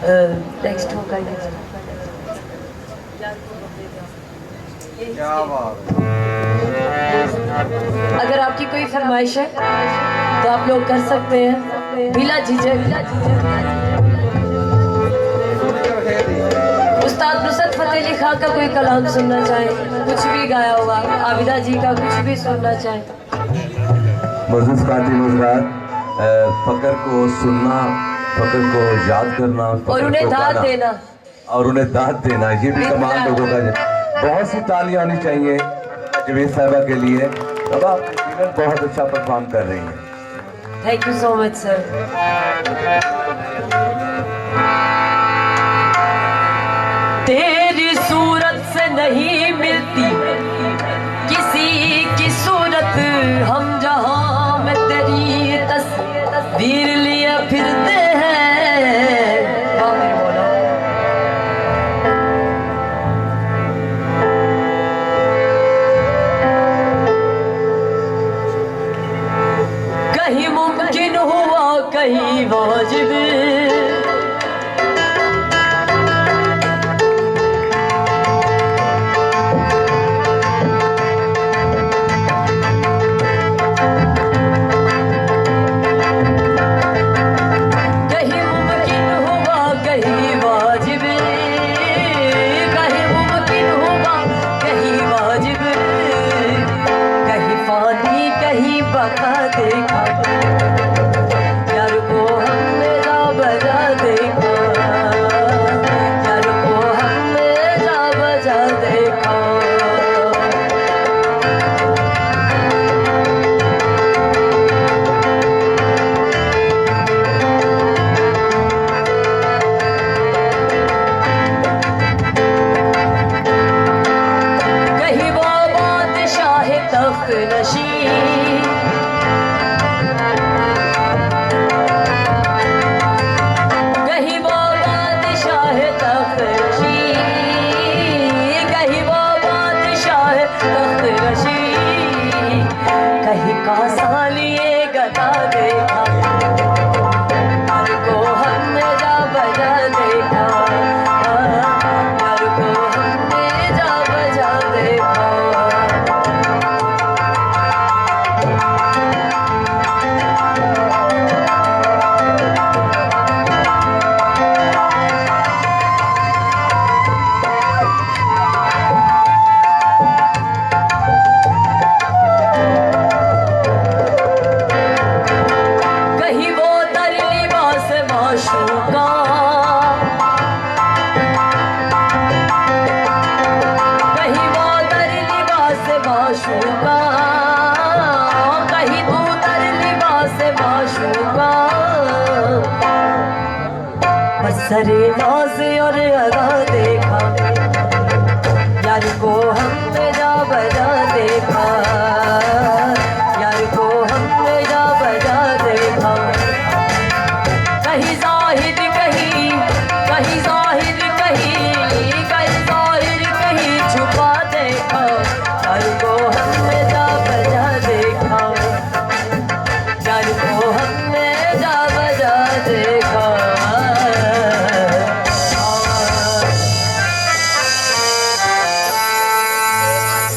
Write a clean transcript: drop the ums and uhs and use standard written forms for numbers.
Next होगा क्या बात। अगर आपकी कोई फरमाइश है तो आप लोग कर सकते हैं बिला झिझक। उस्ताद नुसरत फतेह अली खां का कोई कलाम सुनना चाहे, कुछ भी गाया हुआ, आबिदा जी का कुछ भी सुनना चाहे। मज़ीद खातिन हज़रात, फ़क्र को सुनना, फ़क्र को याद करना और उन्हें दाद देना, और उन्हें दाद देना, ये भी तमाम लोगों का। बहुत सी तालियां होनी चाहिए जवेद साहिबा के लिए। अब आप बहुत अच्छा परफॉर्म कर रही हैं। Thank you so much sir. तेरी सूरत से नहीं मिलती किसी की सूरत, हम जहां में तेरी तस्वीर लिए फिरते हैं। कहीं मुमकिन हुआ कहीं वाजिब, देखा यार को हमने जा बजा देखा, यार को हमने जा बजा देखा। कहीं वो बादशाह तख्त नशीं, कहीं कासा लिए गदा देखा, यार को हमने जा बजा देखा, यार को हमने जा बजा देखा। कहीं तू दर लिबास माशूका, बसरे नाज़ और अदा